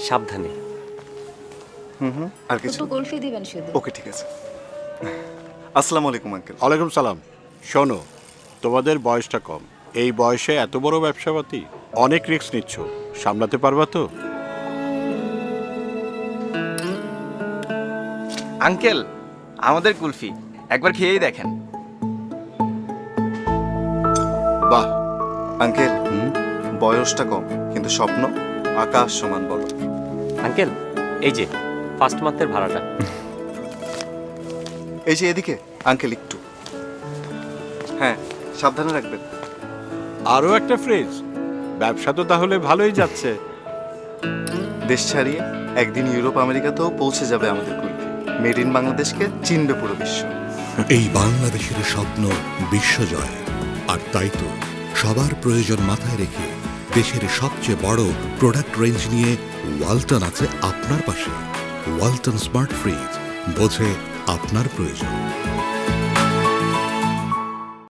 সাবধানে। আর কিছু? দুটো কুলফি দিবেন শুধু। ওকে, ঠিক আছে। আসসালামু আলাইকুম আঙ্কেল। ওয়ালাইকুম সালাম। শোনো, তোমাদের বয়সটা কম, এই বয়সে এত বড় ব্যবসাপাতি, অনেক রিস্ক নিচ্ছ, সামলাতে পারবা তো? আঙ্কেল, আমাদের কুলফি একবার খেয়েই দেখেন। বাহ আঙ্কেল, বয়সটা কম কিন্তু স্বপ্ন আকাশ সমান বড়। আঙ্কেল, এই যে ফার্স্ট মান্থের ভাড়াটা। এই যে এদিকে আঙ্কেল, একটু। হ্যাঁ, সাবধানে রাখবেন। আরও একটা ফ্রিজ? ব্যবসা তো তাহলে ভালোই যাচ্ছে। দেশ ছাড়িয়ে একদিন ইউরোপ আমেরিকাতেও পৌঁছে যাবে আমাদের কুলফি। মেড ইন বাংলাদেশকে চিনবে পুরো বিশ্ব। এই বাংলাদেশের স্বপ্ন বিশ্বজয়, আর তাই তো সবার প্রয়োজন মাথায় রেখে দেশের সবচেয়ে বড় প্রোডাক্ট রেঞ্জ নিয়ে ওয়ালটন আছে আপনার পাশে। ওয়ালটন স্মার্ট ফ্রিজ, বোঝে আপনার প্রয়োজন।